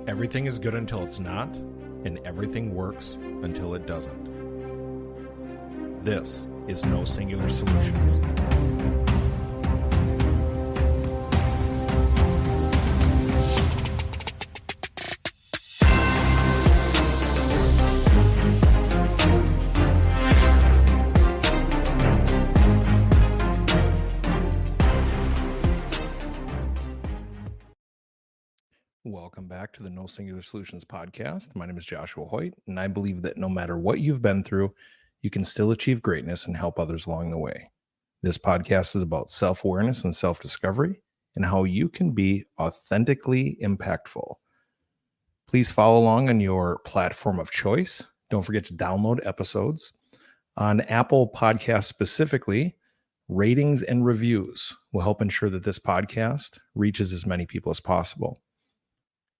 Everything is good until it's not, and everything works until it doesn't. This is No Singular Solutions. Welcome back to the No Singular Solutions podcast. My name is Joshua Hoyt, and I believe that no matter what you've been through, you can still achieve greatness and help others along the way. This podcast is about self-awareness and self-discovery and how you can be authentically impactful. Please follow along on your platform of choice. Don't forget to download episodes. On Apple Podcasts specifically, ratings and reviews will help ensure that this podcast reaches as many people as possible.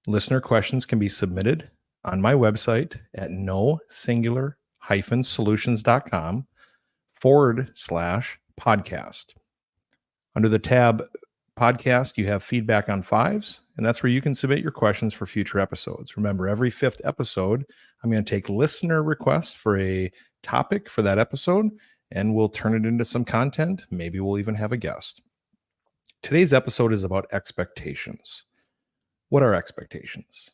Listener questions can be submitted on my website at nosingular-solutions.com/podcast. Under the tab podcast, you have feedback on fives, and that's where you can submit your questions for future episodes. Remember, every fifth episode, I'm going to take listener requests for a topic for that episode, and we'll turn it into some content. Maybe we'll even have a guest. Today's episode is about expectations. What are expectations?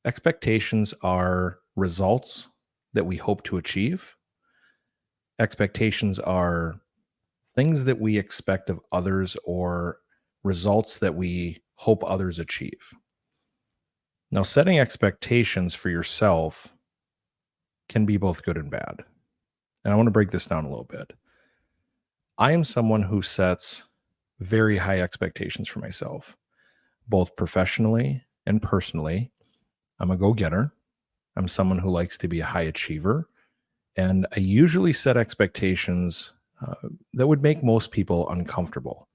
Expectations are results that we hope to achieve. Expectations are things that we expect of others or results that we hope others achieve. Now, setting expectations for yourself can be both good and bad. And I want to break this down a little bit. I am someone who sets very high expectations for myself, both professionally and personally. I'm a go-getter. I'm someone who likes to be a high achiever. And I usually set expectations that would make most people uncomfortable.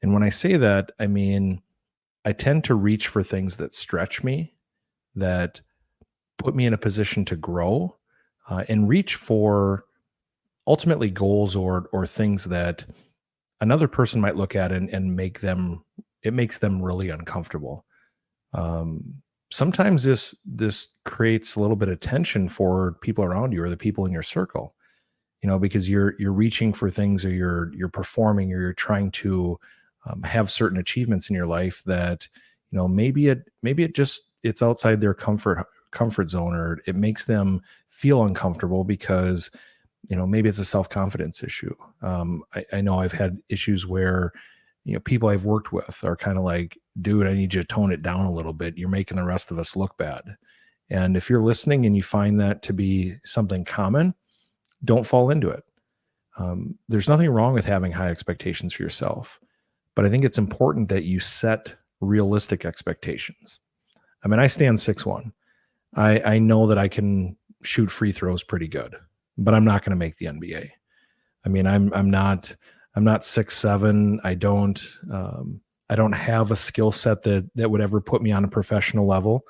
And when I say that, I mean, I tend to reach for things that stretch me, that put me in a position to grow, and reach for ultimately goals or things that another person might look at and makes them really uncomfortable. Sometimes this creates a little bit of tension for people around you or the people in your circle, because you're reaching for things, or you're performing, or you're trying to have certain achievements in your life that, maybe it's outside their comfort zone, or it makes them feel uncomfortable because, maybe it's a self-confidence issue. I know I've had issues where, people I've worked with are kind of like, dude, I need you to tone it down a little bit. You're making the rest of us look bad. And if you're listening and you find that to be something common, don't fall into it. There's nothing wrong with having high expectations for yourself, but I think it's important that you set realistic expectations. I mean, I stand 6'1". I know that I can shoot free throws pretty good, but I'm not going to make the NBA. I mean, I'm not 6'7". I don't have a skill set that would ever put me on a professional level.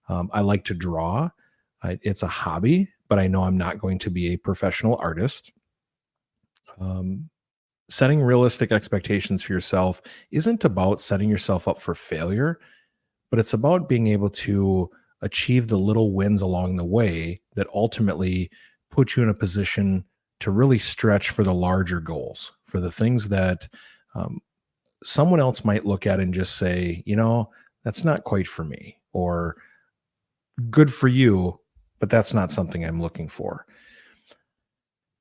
I like to draw. It's a hobby, but I know I'm not going to be a professional artist. Setting realistic expectations for yourself isn't about setting yourself up for failure, but it's about being able to achieve the little wins along the way that ultimately put you in a position to really stretch for the larger goals, for the things that someone else might look at and just say, that's not quite for me, or good for you, but that's not something I'm looking for.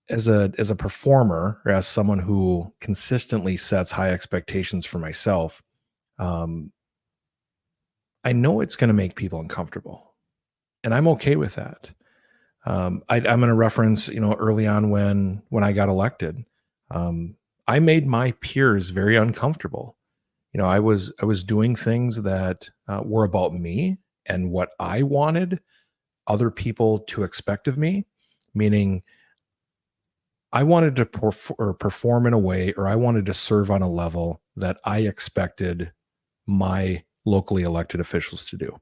As a performer, or as someone who consistently sets high expectations for myself, I know it's going to make people uncomfortable, and I'm okay with that. I'm going to reference, early on when I got elected, I made my peers very uncomfortable. I was doing things that were about me and what I wanted other people to expect of me, meaning I wanted to perform in a way, or I wanted to serve on a level that I expected my locally elected officials to do.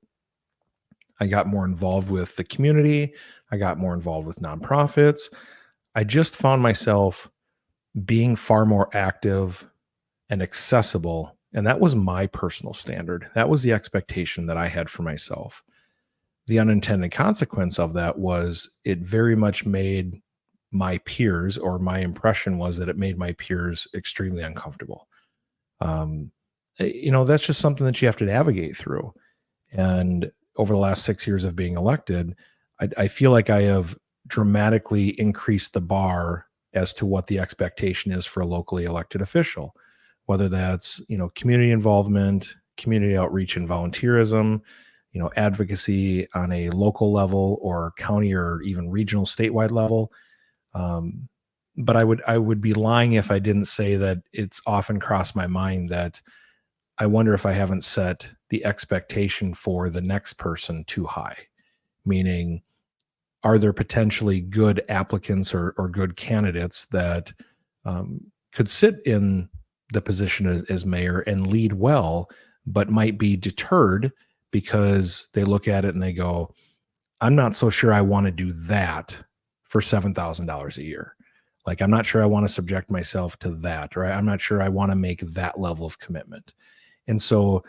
I got more involved with the community. I got more involved with nonprofits. I just found myself being far more active and accessible And that was my personal standard. That was the expectation that I had for myself. The unintended consequence of that was it very much made my peers, or my impression was that it made my peers extremely uncomfortable. Um, that's just something that you have to navigate through. And over the last 6 years of being elected, I feel like I have dramatically increased the bar as to what the expectation is for a locally elected official, whether that's, community involvement, community outreach and volunteerism, advocacy on a local level or county or even regional statewide level. Um, but I would be lying if I didn't say that it's often crossed my mind that I wonder if I haven't set the expectation for the next person too high. Meaning, are there potentially good applicants or good candidates that could sit in the position as mayor and lead well, but might be deterred because they look at it and they go, I'm not so sure I want to do that for $7,000 a year. Like, I'm not sure I want to subject myself to that, or I'm not sure I want to make that level of commitment. And so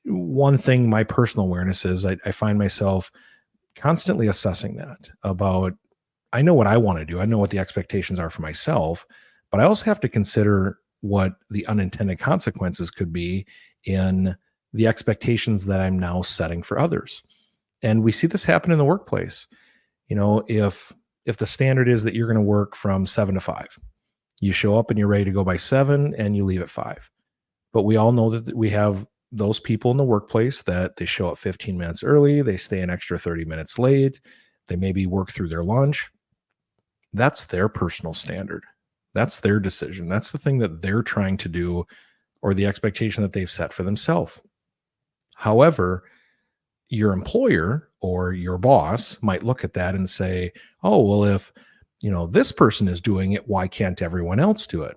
one thing, my personal awareness is I find myself constantly assessing that about, I know what I want to do. I know what the expectations are for myself, but I also have to consider what the unintended consequences could be in the expectations that I'm now setting for others. And we see this happen in the workplace. If the standard is that you're going to work from 7 to 5, you show up and you're ready to go by 7 and you leave at 5. But we all know that we have those people in the workplace that they show up 15 minutes early, they stay an extra 30 minutes late, they maybe work through their lunch. That's their personal standard. That's their decision. That's the thing that they're trying to do, or the expectation that they've set for themselves. However, your employer or your boss might look at that and say, oh, well, if this person is doing it, why can't everyone else do it?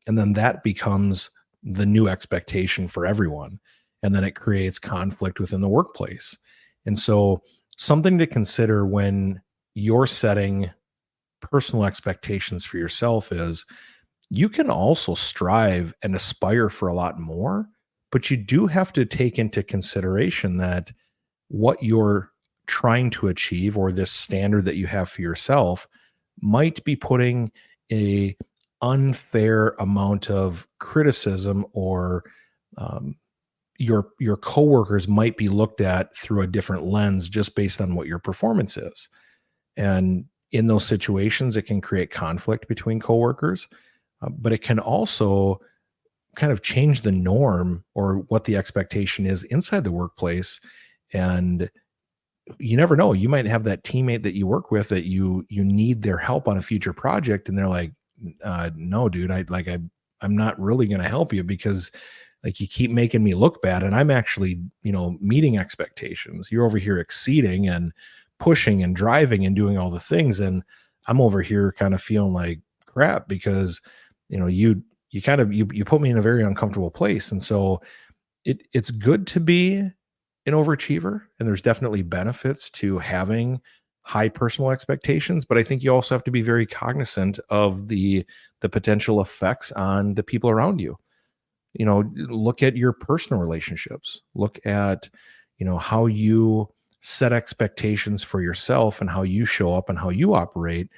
And then that becomes the new expectation for everyone. And then it creates conflict within the workplace. And so something to consider when you're setting personal expectations for yourself is you can also strive and aspire for a lot more, but you do have to take into consideration that what you're trying to achieve, or this standard that you have for yourself, might be putting a unfair amount of criticism, or your coworkers might be looked at through a different lens just based on what your performance is. And in those situations, it can create conflict between coworkers, but it can also kind of change the norm or what the expectation is inside the workplace. And you never know, you might have that teammate that you work with that you need their help on a future project, and they're like, no, dude, I'm not really going to help you because like you keep making me look bad, and I'm actually, meeting expectations. You're over here exceeding and pushing and driving and doing all the things, and I'm over here kind of feeling like crap because you put me in a very uncomfortable place. And so it's good to be an overachiever, and there's definitely benefits to having high personal expectations, but I think you also have to be very cognizant of the potential effects on the people around you. Look at your personal relationships. Look at, how you set expectations for yourself and how you show up and how you operate,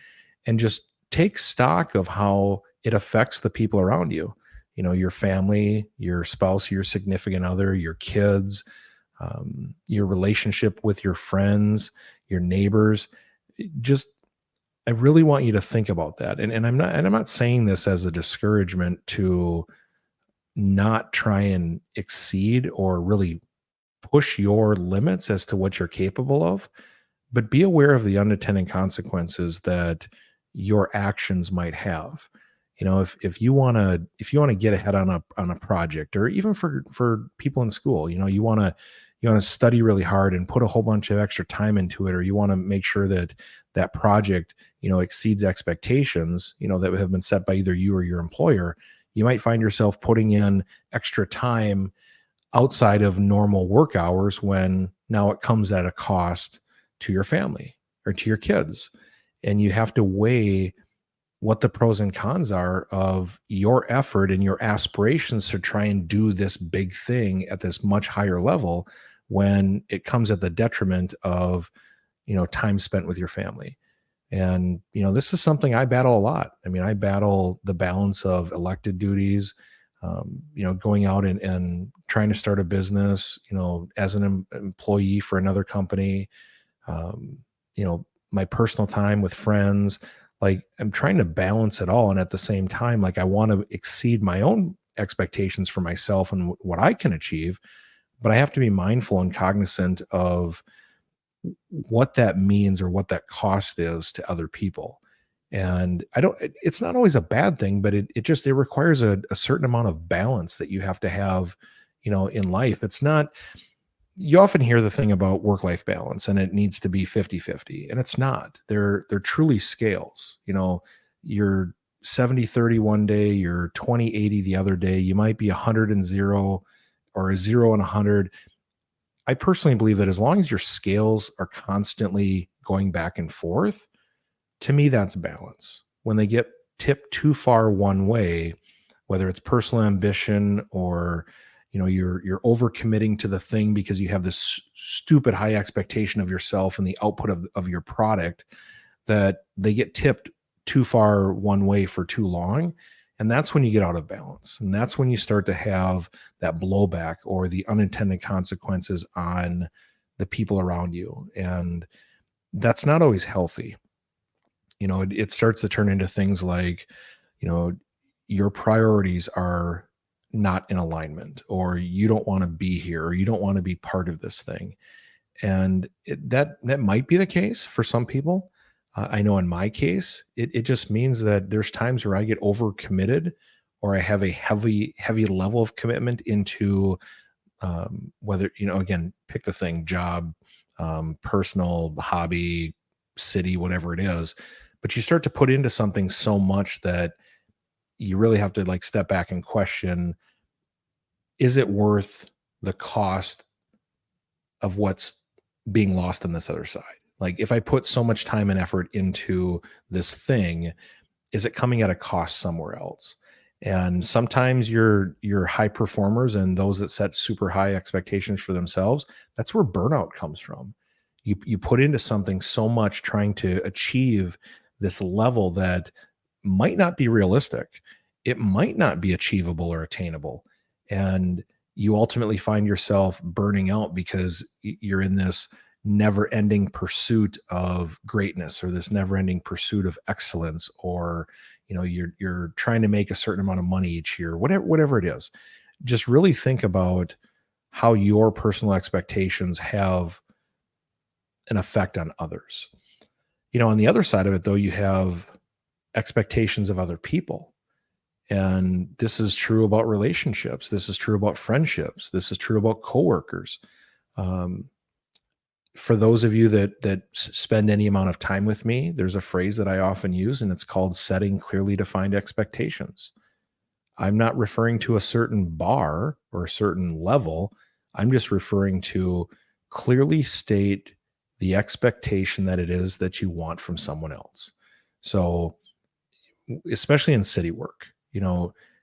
and just take stock of how it affects the people around you. Your family, your spouse, your significant other, your kids, your relationship with your friends, your neighbors. I really want you to think about that. And I'm not saying this as a discouragement to not try and exceed or really push your limits as to what you're capable of, but be aware of the unintended consequences that your actions might have. If you want to get ahead on a project, or even for people in school, you want to study really hard and put a whole bunch of extra time into it, or you want to make sure that project, exceeds expectations, that have been set by either you or your employer, you might find yourself putting in extra time outside of normal work hours, when now it comes at a cost to your family or to your kids. And you have to weigh what the pros and cons are of your effort and your aspirations to try and do this big thing at this much higher level when it comes at the detriment of, time spent with your family. And, this is something I battle a lot. I mean, I battle the balance of elected duties, going out and trying to start a business, as an employee for another company, um, my personal time with friends. Like, I'm trying to balance it all. And at the same time, like, I want to exceed my own expectations for myself and what I can achieve. But I have to be mindful and cognizant of what that means or what that cost is to other people. And it's not always a bad thing, but it requires a certain amount of balance that you have to have, in life. It's not, you often hear the thing about work-life balance and it needs to be 50-50, and it's not. They're truly scales. You're 70-30 one day, you're 20-80 the other day, you might be 100 and 0 or a 0 and 100. I personally believe that as long as your scales are constantly going back and forth, to me, that's balance. When they get tipped too far one way, whether it's personal ambition or you're overcommitting to the thing because you have this stupid high expectation of yourself and the output of your product, that they get tipped too far one way for too long. And that's when you get out of balance. And that's when you start to have that blowback or the unintended consequences on the people around you. And that's not always healthy. It starts to turn into things like, you know, your priorities are not in alignment, or you don't want to be here, or you don't want to be part of this thing. And that might be the case for some people. I know in my case, it just means that there's times where I get over committed, or I have a heavy level of commitment into, whether, again, pick the thing, job, personal, hobby, city, whatever it is. But you start to put into something so much that you really have to like step back and question, is it worth the cost of what's being lost on this other side? Like, if I put so much time and effort into this thing, is it coming at a cost somewhere else? And sometimes your high performers and those that set super high expectations for themselves, that's where burnout comes from. You put into something so much trying to achieve this level that might not be realistic. It might not be achievable or attainable. And you ultimately find yourself burning out because you're in this never ending pursuit of greatness, or this never ending pursuit of excellence, or you're trying to make a certain amount of money each year, whatever it is. Just really think about how your personal expectations have an effect on others. On the other side of it, though, you have expectations of other people. And this is true about relationships. This is true about friendships. This is true about coworkers. For those of you that spend any amount of time with me, there's a phrase that I often use, and it's called setting clearly defined expectations. I'm not referring to a certain bar or a certain level. I'm just referring to clearly state the expectation that it is that you want from someone else. So, especially in city work,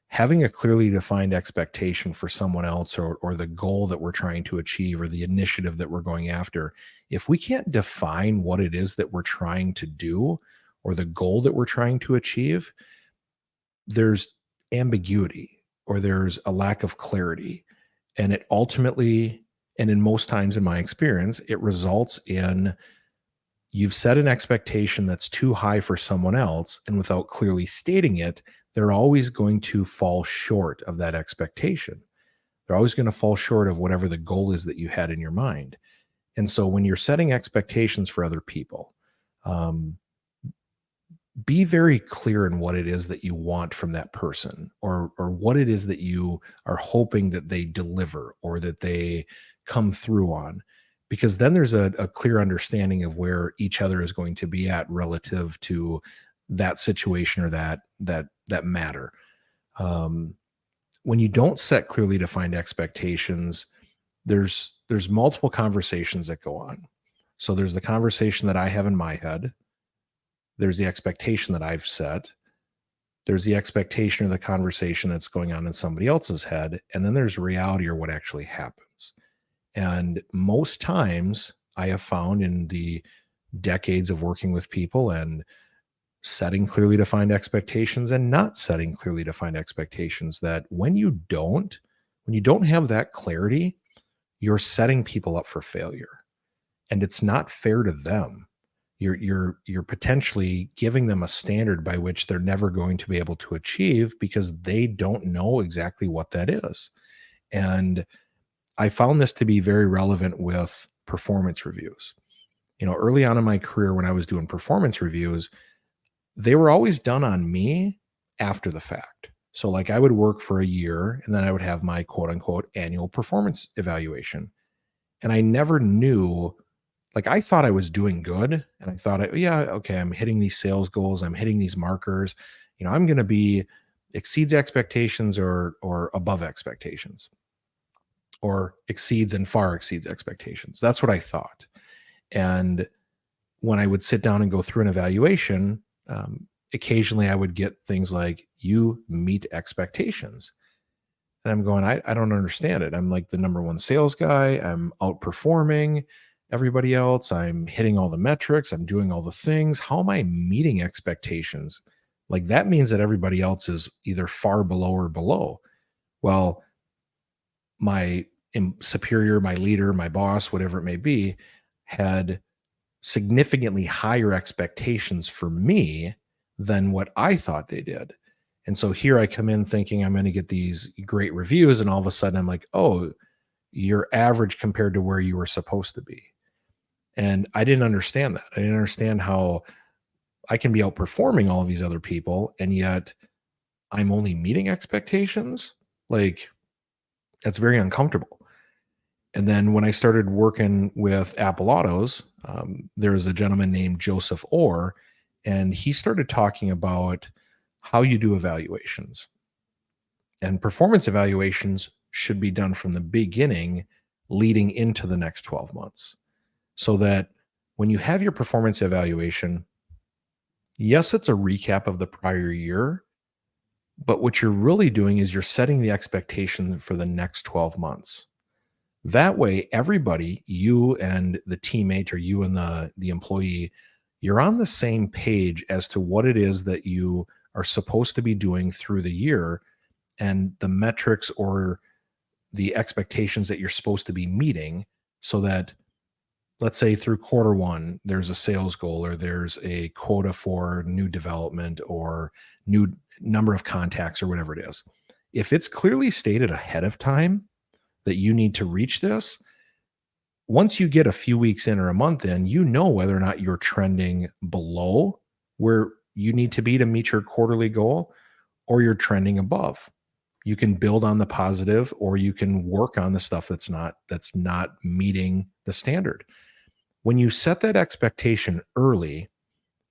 having a clearly defined expectation for someone else, or the goal that we're trying to achieve, or the initiative that we're going after, if we can't define what it is that we're trying to do, or the goal that we're trying to achieve, there's ambiguity, or there's a lack of clarity. And it ultimately, and in most times in my experience, it results in you've set an expectation that's too high for someone else, and without clearly stating it, they're always going to fall short of that expectation. They're always going to fall short of whatever the goal is that you had in your mind. And so when you're setting expectations for other people, be very clear in what it is that you want from that person, or what it is that you are hoping that they deliver, or that they come through on. Because then there's a clear understanding of where each other is going to be at relative to that situation, or that matter. When you don't set clearly defined expectations, there's multiple conversations that go on. So there's the conversation that I have in my head. There's the expectation that I've set. There's the expectation or the conversation that's going on in somebody else's head, and then there's reality or what actually happens. And most times I have found in the decades of working with people and setting clearly defined expectations and not setting clearly defined expectations, that when you don't have that clarity, you're setting people up for failure. And it's not fair to them. You're potentially giving them a standard by which they're never going to be able to achieve because they don't know exactly what that is. And I found this to be very relevant with performance reviews. Early on in my career when I was doing performance reviews, they were always done on me after the fact. So like I would work for a year and then I would have my quote unquote annual performance evaluation. And I never knew, like I thought I was doing good. And I thought, yeah, okay, I'm hitting these sales goals. I'm hitting these markers. I'm going to be exceeds expectations or above expectations, or exceeds and far exceeds expectations. That's what I thought. And when I would sit down and go through an evaluation, occasionally I would get things like, you meet expectations. And I'm going, I don't understand it. I'm like the number one sales guy. I'm outperforming everybody else. I'm hitting all the metrics. I'm doing all the things. How am I meeting expectations? Like that means that everybody else is either far below or below. Well, my superior, my leader, my boss, whatever it may be, had significantly higher expectations for me than what I thought they did. And so here I come in thinking I'm going to get these great reviews. And all of a sudden I'm like, oh, you're average compared to where you were supposed to be. And I didn't understand that. I didn't understand how I can be outperforming all of these other people, and yet I'm only meeting expectations. Like, that's very uncomfortable. And then when I started working with Apple Autos, there was a gentleman named Joseph Orr, and he started talking about how you do evaluations. And performance evaluations should be done from the beginning, leading into the next 12 months. So that when you have your performance evaluation, yes, it's a recap of the prior year, but what you're really doing is you're setting the expectation for the next 12 months. That way, everybody, you and the teammate or you and the employee, you're on the same page as to what it is that you are supposed to be doing through the year, and the metrics or the expectations that you're supposed to be meeting, so that, let's say through quarter one, there's a sales goal or there's a quota for new development or new number of contacts or whatever it is. If it's clearly stated ahead of time that you need to reach this, once you get a few weeks in or a month in, you know whether or not you're trending below where you need to be to meet your quarterly goal, or you're trending above. You can build on the positive, or you can work on the stuff that's not meeting the standard. When you set that expectation early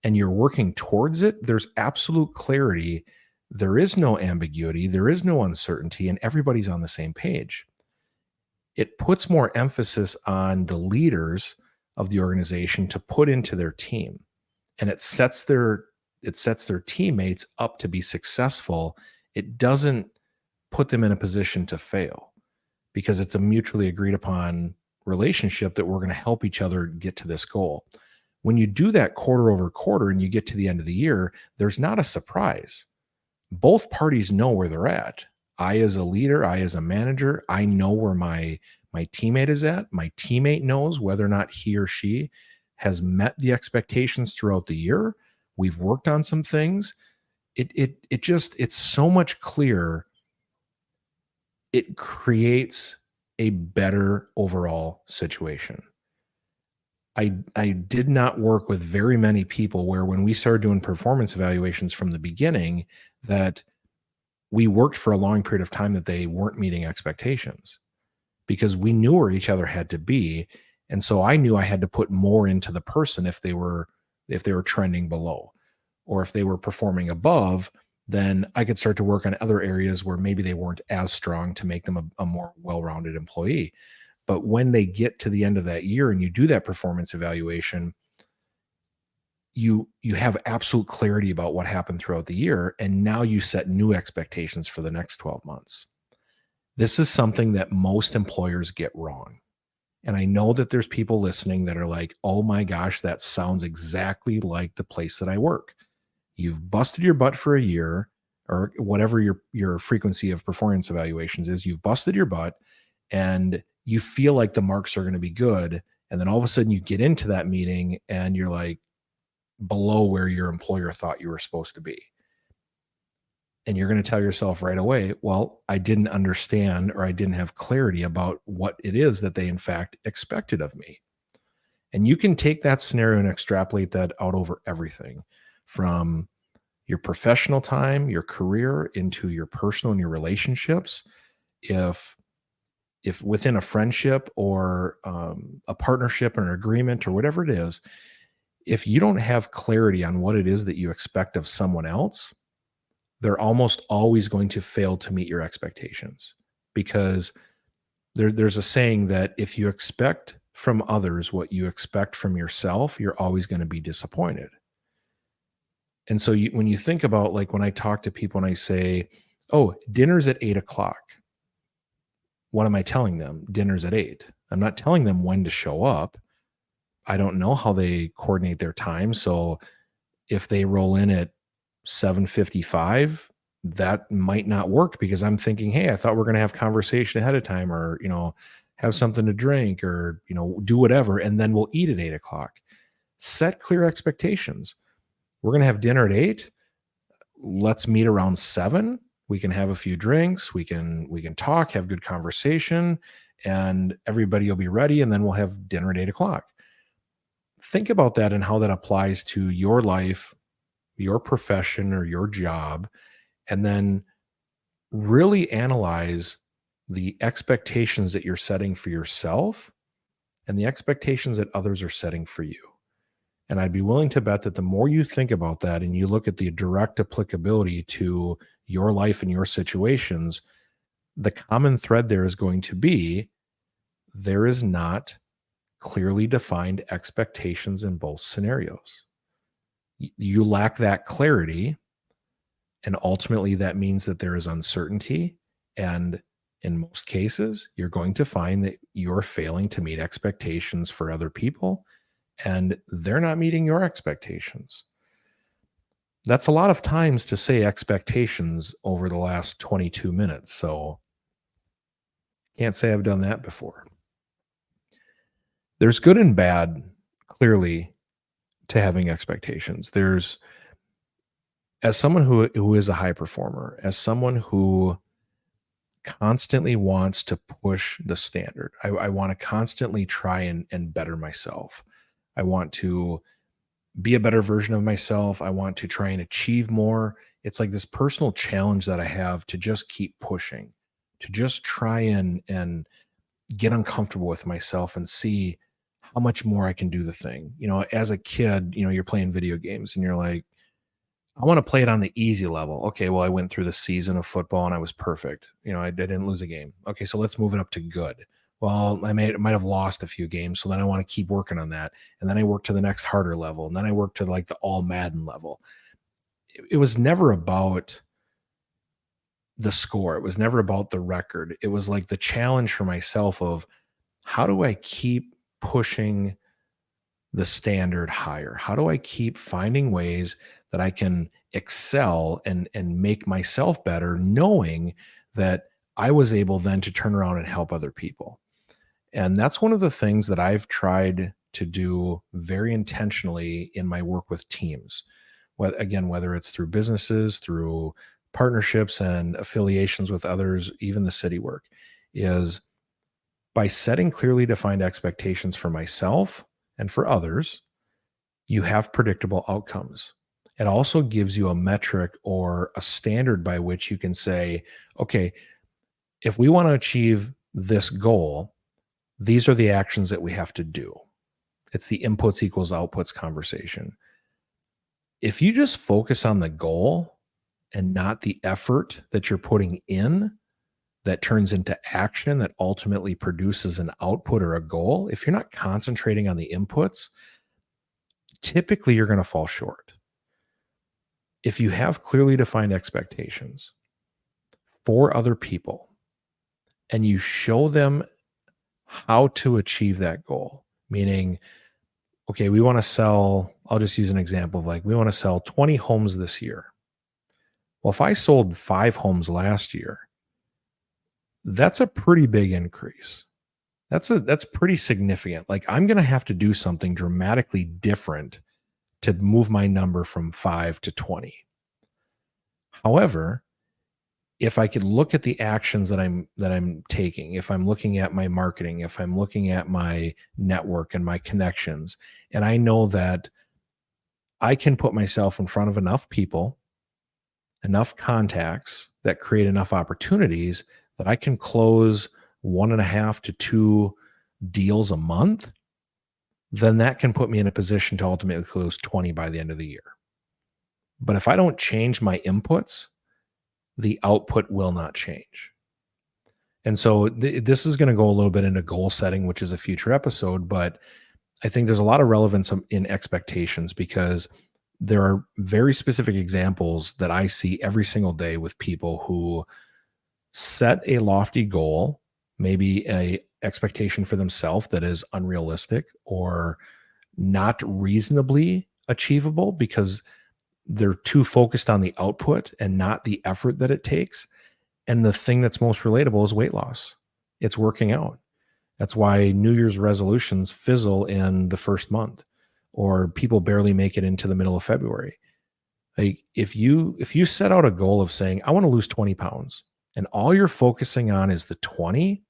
and you're working towards it, there's absolute clarity. There is no ambiguity. There is no uncertainty, and everybody's on the same page. It puts more emphasis on the leaders of the organization to put into their team, and it sets their teammates up to be successful. It doesn't put them in a position to fail, because it's a mutually agreed upon relationship that we're going to help each other get to this goal. When you do that quarter over quarter and you get to the end of the year, there's not a surprise. Both parties know where they're at. I, as a leader, I, as a manager, I know where my teammate is at. My teammate knows whether or not he or she has met the expectations throughout the year. We've worked on some things. It's so much clearer. It creates a better overall situation. I did not work with very many people where, when we started doing performance evaluations from the beginning, that we worked for a long period of time that they weren't meeting expectations, because we knew where each other had to be. And so I knew I had to put more into the person if they were trending below, or if they were performing above, then I could start to work on other areas where maybe they weren't as strong to make them a more well-rounded employee. But when they get to the end of that year and you do that performance evaluation, you have absolute clarity about what happened throughout the year, and now you set new expectations for the next 12 months. This is something that most employers get wrong. And I know that there's people listening that are like, oh my gosh, that sounds exactly like the place that I work. You've busted your butt for a year, or whatever your frequency of performance evaluations is. You've busted your butt and you feel like the marks are going to be good. And then all of a sudden you get into that meeting and you're like below where your employer thought you were supposed to be. And you're going to tell yourself right away, well, I didn't understand, or I didn't have clarity about what it is that they in fact expected of me. And you can take that scenario and extrapolate that out over everything from your professional time, your career, into your personal and your relationships. If within a friendship or a partnership or an agreement or whatever it is, if you don't have clarity on what it is that you expect of someone else, they're almost always going to fail to meet your expectations, because there's a saying that if you expect from others what you expect from yourself, you're always going to be disappointed. And so when you think about, like, when I talk to people and I say, oh, dinner's at 8 o'clock, what am I telling them? Dinner's at 8. I'm not telling them when to show up. I don't know how they coordinate their time. So if they roll in at 7:55, that might not work, because I'm thinking, hey, I thought we are going to have conversation ahead of time, or, have something to drink, or, do whatever. And then we'll eat at 8 o'clock. Set clear expectations. We're going to have dinner at 8. Let's meet around 7. We can have a few drinks. We can talk, have good conversation, and everybody will be ready. And then we'll have dinner at 8 o'clock. Think about that and how that applies to your life, your profession, or your job, and then really analyze the expectations that you're setting for yourself and the expectations that others are setting for you. And I'd be willing to bet that the more you think about that and you look at the direct applicability to your life and your situations, the common thread there is going to be there is not clearly defined expectations in both scenarios. You lack that clarity, and ultimately that means that there is uncertainty. And in most cases, you're going to find that you're failing to meet expectations for other people, and they're not meeting your expectations. That's a lot of times to say expectations over the last 22 minutes. So can't say I've done that before. There's good and bad, clearly, to having expectations. There's, as someone who is a high performer, as someone who constantly wants to push the standard, I want to constantly try and better myself. I want to be a better version of myself. I want to try and achieve more. It's like this personal challenge that I have to just keep pushing, to just try and get uncomfortable with myself and see how much more I can do the thing. As a kid, you're playing video games and you're like, I want to play it on the easy level. Okay, well, I went through the season of football and I was perfect. I didn't lose a game. Okay, so let's move it up to good. Well, I might have lost a few games, so then I want to keep working on that. And then I work to the next harder level, and then I work to like the all Madden level. It was never about the score. It was never about the record. It was like the challenge for myself of, how do I keep pushing the standard higher? How do I keep finding ways that I can excel and make myself better, knowing that I was able then to turn around and help other people? And that's one of the things that I've tried to do very intentionally in my work with teams. Whether it's through businesses, through partnerships and affiliations with others, even the city work, is by setting clearly defined expectations for myself and for others, you have predictable outcomes. It also gives you a metric or a standard by which you can say, okay, if we want to achieve this goal, these are the actions that we have to do. It's the inputs equals outputs conversation. If you just focus on the goal and not the effort that you're putting in that turns into action that ultimately produces an output or a goal, if you're not concentrating on the inputs, typically you're going to fall short. If you have clearly defined expectations for other people and you show them how to achieve that goal, meaning, okay, we want to sell, I'll just use an example of like, we want to sell 20 homes this year. Well, if I sold 5 homes last year, that's a pretty big increase. That's pretty significant. Like, I'm going to have to do something dramatically different to move my number from 5 to 20. However, if I could look at the actions that I'm taking, if I'm looking at my marketing, if I'm looking at my network and my connections, and I know that I can put myself in front of enough people, enough contacts that create enough opportunities that I can close 1.5 to 2 deals a month, then that can put me in a position to ultimately close 20 by the end of the year. But if I don't change my inputs, the output will not change. And so this is going to go a little bit into goal setting, which is a future episode, but I think there's a lot of relevance in expectations because there are very specific examples that I see every single day with people who set a lofty goal, maybe a expectation for themselves that is unrealistic or not reasonably achievable because they're too focused on the output and not the effort that it takes. And the thing that's most relatable is weight loss. It's working out. That's why New Year's resolutions fizzle in the first month, or people barely make it into the middle of February. Like if you set out a goal of saying, I want to lose 20 pounds, and all you're focusing on is the 20,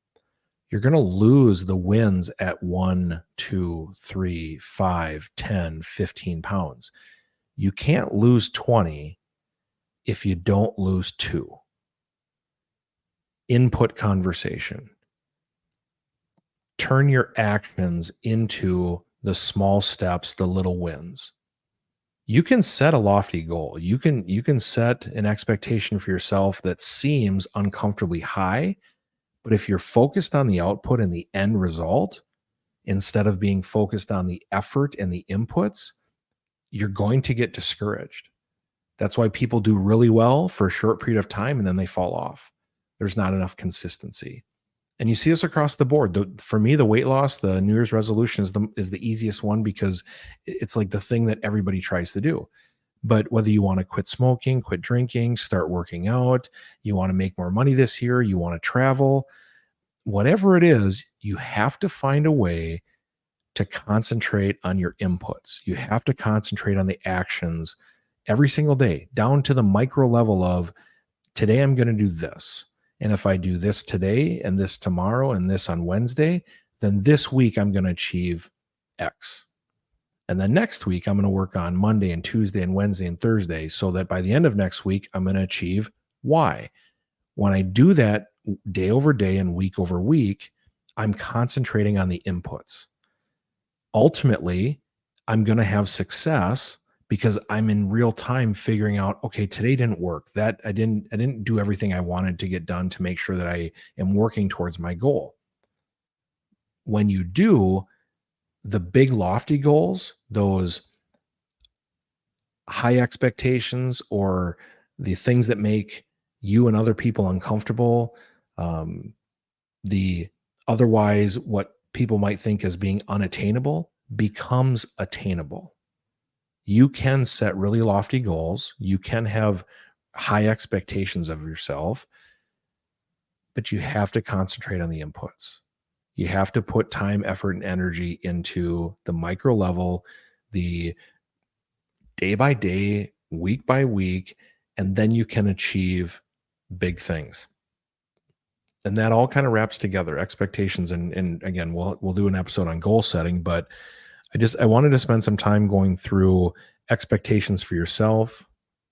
you're going to lose the wins at 1, 2, 3, 5, 10, 15 pounds. You can't lose 20 if you don't lose 2. Input conversation. Turn your actions into the small steps, the little wins. You can set a lofty goal. You can set an expectation for yourself that seems uncomfortably high, but if you're focused on the output and the end result, instead of being focused on the effort and the inputs, you're going to get discouraged. That's why people do really well for a short period of time and then they fall off. There's not enough consistency. And you see this across the board. For me, the weight loss, the New Year's resolution is the easiest one because it's like the thing that everybody tries to do. But whether you want to quit smoking, quit drinking, start working out, you want to make more money this year, you want to travel, whatever it is, you have to find a way to concentrate on your inputs. You have to concentrate on the actions every single day, down to the micro level of today I'm going to do this. And if I do this today and this tomorrow and this on Wednesday, then this week I'm going to achieve X. And then next week I'm going to work on Monday and Tuesday and Wednesday and Thursday so that by the end of next week, I'm going to achieve Y. When I do that day over day and week over week, I'm concentrating on the inputs. Ultimately, I'm going to have success because I'm in real time figuring out, okay, today didn't work. That I didn't do everything I wanted to get done to make sure that I am working towards my goal. When you do the big lofty goals, those high expectations or the things that make you and other people uncomfortable, the otherwise what people might think as being unattainable becomes attainable. You can set really lofty goals. You can have high expectations of yourself, but you have to concentrate on the inputs. You have to put time, effort, and energy into the micro level, the day by day, week by week, and then you can achieve big things. And that all kind of wraps together expectations. And again, we'll do an episode on goal setting, but I wanted to spend some time going through expectations for yourself,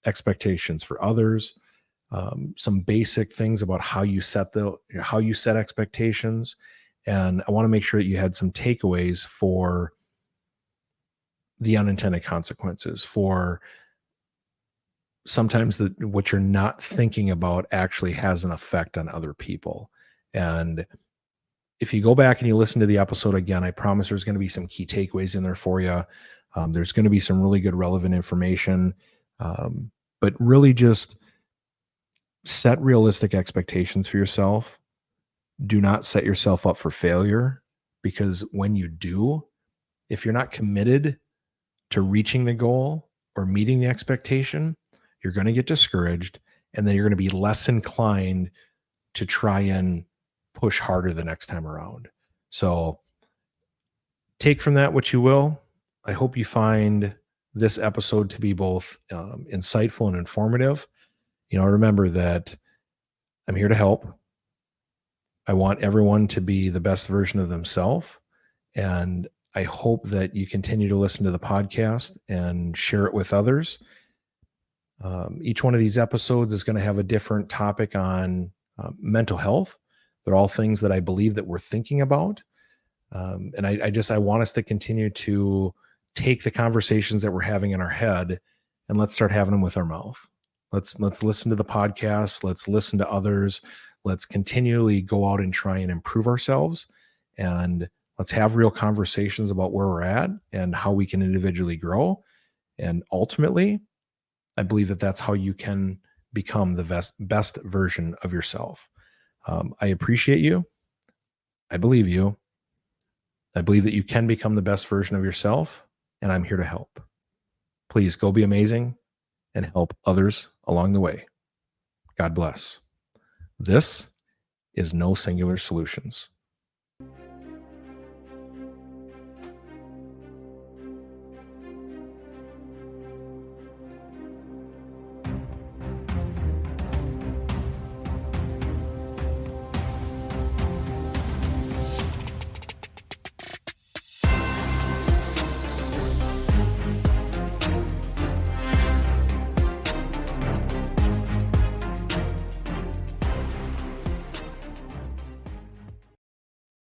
expectations for others, some basic things about how you set expectations. And I want to make sure that you had some takeaways for the unintended consequences, for sometimes what you're not thinking about actually has an effect on other people. And if you go back and you listen to the episode again, I promise there's going to be some key takeaways in there for you. There's going to be some really good relevant information, but really just set realistic expectations for yourself. Do not set yourself up for failure, because when you do, if you're not committed to reaching the goal or meeting the expectation, you're going to get discouraged, and then you're going to be less inclined to try and push harder the next time around. So take from that what you will. I hope you find this episode to be both insightful and informative. Remember that I'm here to help. I want everyone to be the best version of themselves. And I hope that you continue to listen to the podcast and share it with others. Each one of these episodes is going to have a different topic on mental health. They're all things that I believe that we're thinking about. And I want us to continue to take the conversations that we're having in our head and let's start having them with our mouth. Let's listen to the podcast. Let's listen to others. Let's continually go out and try and improve ourselves. And let's have real conversations about where we're at and how we can individually grow. And ultimately, I believe that that's how you can become the best version of yourself. I appreciate you. I believe you. I believe that you can become the best version of yourself, and I'm here to help. Please go be amazing and help others along the way. God bless. This is No Singular Solutions.